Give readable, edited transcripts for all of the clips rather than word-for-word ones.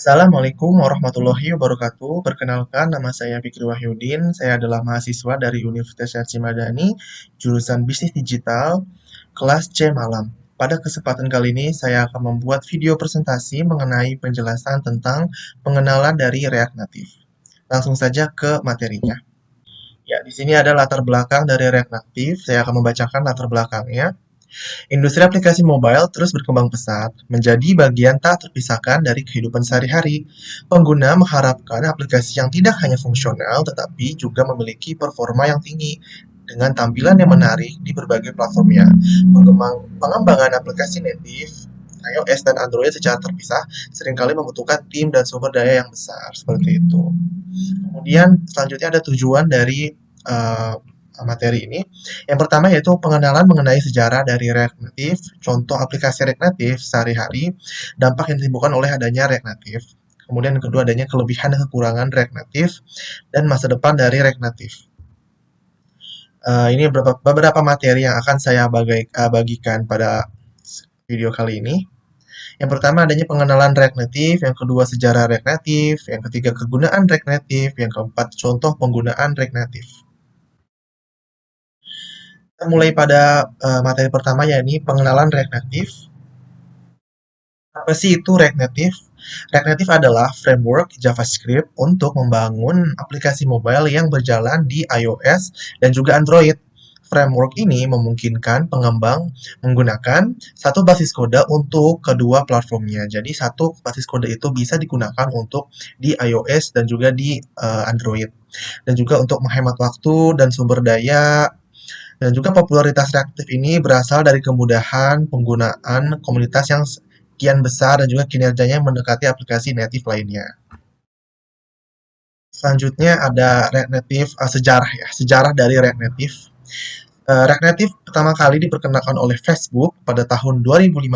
Assalamualaikum warahmatullahi wabarakatuh. Perkenalkan, nama saya Fikri Wahyudin. Saya adalah mahasiswa dari Universitas Syarif Madani, jurusan Bisnis Digital, kelas C Malam. Pada kesempatan kali ini, saya akan membuat video presentasi mengenai penjelasan tentang pengenalan dari React Native. Langsung saja ke materinya. Ya, di sini ada latar belakang dari React Native. Saya akan membacakan latar belakangnya. Industri aplikasi mobile terus berkembang pesat, menjadi bagian tak terpisahkan dari kehidupan sehari-hari. Pengguna mengharapkan aplikasi yang tidak hanya fungsional, tetapi juga memiliki performa yang tinggi, dengan tampilan yang menarik di berbagai platformnya. Pengembangan aplikasi native, iOS dan Android secara terpisah seringkali membutuhkan tim dan sumber daya yang besar, seperti itu. Kemudian selanjutnya ada tujuan dari materi ini. Yang pertama yaitu pengenalan mengenai sejarah dari React Native, contoh aplikasi React Native sehari-hari, dampak yang ditimbulkan oleh adanya React Native. Kemudian yang kedua adanya kelebihan dan kekurangan React Native, dan masa depan dari React Native. Ini beberapa materi yang akan saya bagikan pada video kali ini. Yang pertama adanya pengenalan React Native, yang kedua sejarah React Native, yang ketiga kegunaan React Native, yang keempat contoh penggunaan React Native. Kita mulai pada materi pertama, yakni pengenalan React Native. Apa sih itu React Native? React Native adalah framework JavaScript untuk membangun aplikasi mobile yang berjalan di iOS dan juga Android. Framework ini memungkinkan pengembang menggunakan satu basis kode untuk kedua platformnya. Jadi satu basis kode itu bisa digunakan untuk di iOS dan juga di Android. Dan juga untuk menghemat waktu dan sumber daya. Dan juga popularitas React Native ini berasal dari kemudahan penggunaan komunitas yang kian besar dan juga kinerjanya mendekati aplikasi native lainnya. Selanjutnya ada React Native sejarah dari React Native. React Native pertama kali diperkenalkan oleh Facebook pada tahun 2015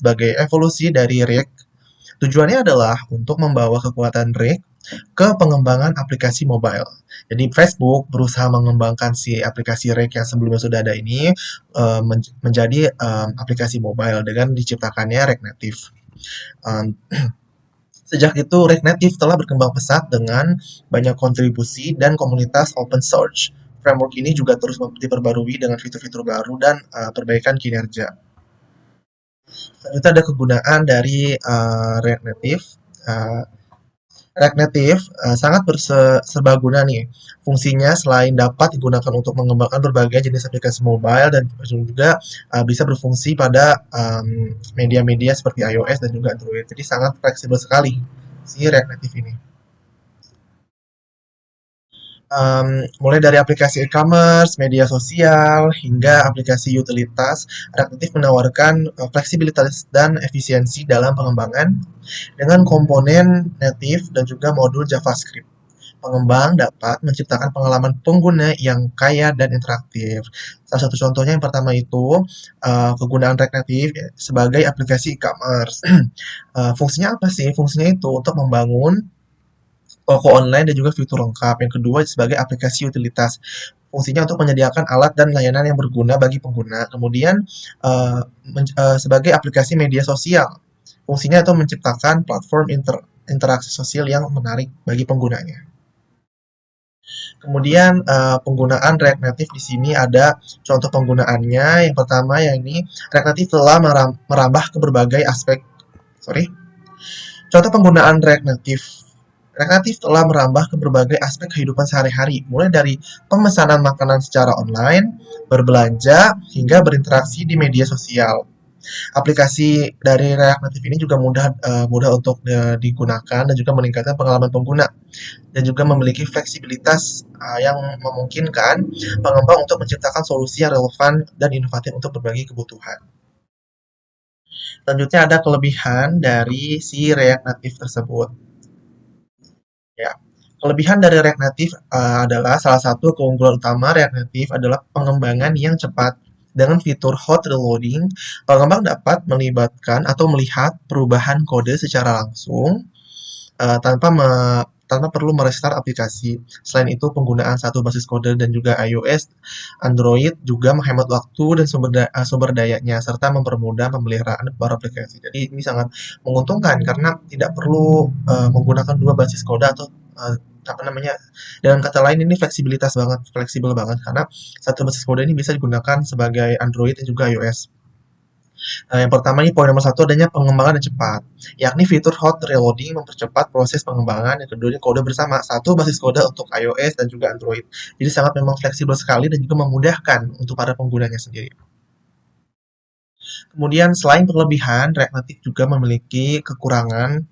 sebagai evolusi dari React. Tujuannya adalah untuk membawa kekuatan React ke pengembangan aplikasi mobile. Jadi Facebook berusaha mengembangkan si aplikasi React yang sebelumnya sudah ada ini menjadi aplikasi mobile dengan diciptakannya React Native. Sejak itu React Native telah berkembang pesat dengan banyak kontribusi dan komunitas open source. Framework ini juga terus diperbarui dengan fitur-fitur baru dan perbaikan kinerja. Selanjutnya ada kegunaan dari React Native. React Native sangat serbaguna nih. Fungsinya selain dapat digunakan untuk mengembangkan berbagai jenis aplikasi mobile dan juga bisa berfungsi pada media-media seperti iOS dan juga Android. Jadi sangat fleksibel sekali si React Native ini. Mulai dari aplikasi e-commerce, media sosial, hingga aplikasi utilitas, React Native menawarkan fleksibilitas dan efisiensi dalam pengembangan dengan komponen native dan juga modul JavaScript. Pengembang dapat menciptakan pengalaman pengguna yang kaya dan interaktif. Salah satu contohnya yang pertama itu kegunaan React Native sebagai aplikasi e-commerce. Fungsinya apa sih? Fungsinya itu untuk membangun toko online dan juga fitur lengkap. Yang kedua sebagai aplikasi utilitas. Fungsinya untuk menyediakan alat dan layanan yang berguna bagi pengguna. Kemudian sebagai aplikasi media sosial. Fungsinya itu menciptakan platform interaksi sosial yang menarik bagi penggunanya. Kemudian penggunaan React Native di sini ada contoh penggunaannya. Yang pertama yakni React Native telah merambah ke berbagai aspek. Contoh penggunaan React Native. React Native telah merambah ke berbagai aspek kehidupan sehari-hari, mulai dari pemesanan makanan secara online, berbelanja, hingga berinteraksi di media sosial. Aplikasi dari React Native ini juga mudah untuk digunakan dan juga meningkatkan pengalaman pengguna, dan juga memiliki fleksibilitas yang memungkinkan pengembang untuk menciptakan solusi yang relevan dan inovatif untuk berbagai kebutuhan. Selanjutnya ada kelebihan dari si React Native tersebut. Ya, kelebihan dari React Native adalah salah satu keunggulan utama React Native adalah pengembangan yang cepat. Dengan fitur hot reloading, pengembang dapat melibatkan atau melihat perubahan kode secara langsung tanpa tanpa perlu merestart aplikasi. Selain itu, penggunaan satu basis kode dan juga iOS, Android juga menghemat waktu dan sumber dayanya, serta mempermudah pemeliharaan baru aplikasi. Jadi ini sangat menguntungkan karena tidak perlu menggunakan dua basis kode atau apa namanya, dengan kata lain ini fleksibel banget karena satu basis kode ini bisa digunakan sebagai Android dan juga iOS. Yang pertama ini poin nomor satu adanya pengembangan yang cepat, yakni fitur hot reloading mempercepat proses pengembangan. Yang kedua ini kode bersama, satu basis kode untuk iOS dan juga Android. Jadi sangat memang fleksibel sekali dan juga memudahkan untuk para penggunanya sendiri. Kemudian selain kelebihan, React Native juga memiliki kekurangan.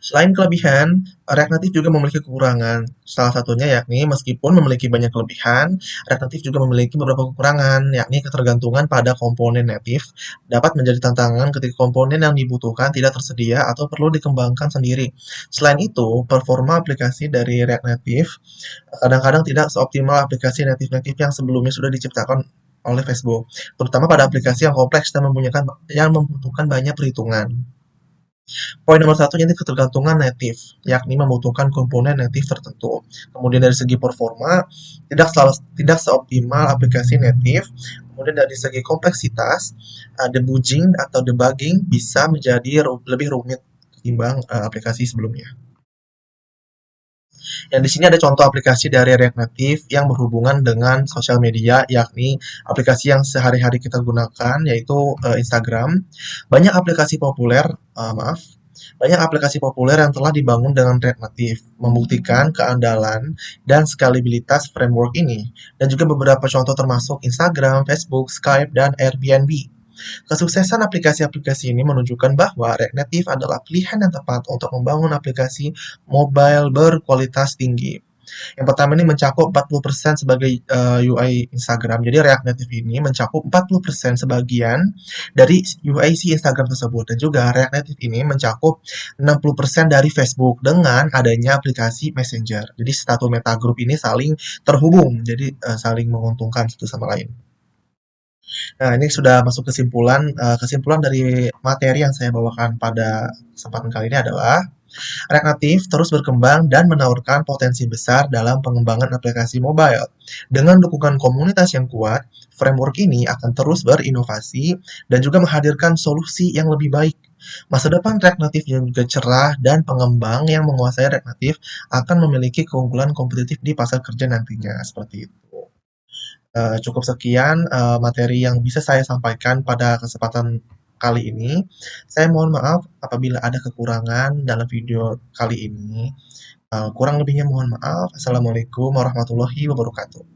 Selain kelebihan, React Native juga memiliki kekurangan. Salah satunya yakni meskipun memiliki banyak kelebihan, React Native juga memiliki beberapa kekurangan, yakni ketergantungan pada komponen native dapat menjadi tantangan ketika komponen yang dibutuhkan tidak tersedia atau perlu dikembangkan sendiri. Selain itu, performa aplikasi dari React Native kadang-kadang tidak seoptimal aplikasi native-native yang sebelumnya sudah diciptakan oleh Facebook, terutama pada aplikasi yang kompleks dan membutuhkan banyak perhitungan. Poin nomor satu jadi ketergantungan native, yakni membutuhkan komponen native tertentu. Kemudian dari segi performa, tidak seoptimal aplikasi native. Kemudian dari segi kompleksitas, debugging atau debugging bisa menjadi lebih rumit ketimbang aplikasi sebelumnya. Yang di sini ada contoh aplikasi dari React Native yang berhubungan dengan sosial media, yakni aplikasi yang sehari-hari kita gunakan, yaitu Instagram. Banyak aplikasi populer, maaf, banyak aplikasi populer yang telah dibangun dengan React Native, membuktikan keandalan dan skalibilitas framework ini, dan juga beberapa contoh termasuk Instagram, Facebook, Skype, dan Airbnb. Kesuksesan aplikasi-aplikasi ini menunjukkan bahwa React Native adalah pilihan yang tepat untuk membangun aplikasi mobile berkualitas tinggi. Yang pertama ini mencakup 40% sebagai UI Instagram. Jadi React Native ini mencakup 40% sebagian dari UI si Instagram tersebut. Dan juga React Native ini mencakup 60% dari Facebook dengan adanya aplikasi Messenger. Jadi satu meta group ini saling terhubung, jadi saling menguntungkan satu sama lain. Nah, ini sudah masuk kesimpulan dari materi yang saya bawakan pada kesempatan kali ini adalah React Native terus berkembang dan menawarkan potensi besar dalam pengembangan aplikasi mobile. Dengan dukungan komunitas yang kuat, framework ini akan terus berinovasi dan juga menghadirkan solusi yang lebih baik. Masa depan React Native yang juga cerah dan pengembang yang menguasai React Native akan memiliki keunggulan kompetitif di pasar kerja nantinya. Seperti itu. Cukup sekian materi yang bisa saya sampaikan pada kesempatan kali ini. Saya mohon maaf apabila ada kekurangan dalam video kali ini. Kurang lebihnya mohon maaf. Assalamualaikum warahmatullahi wabarakatuh.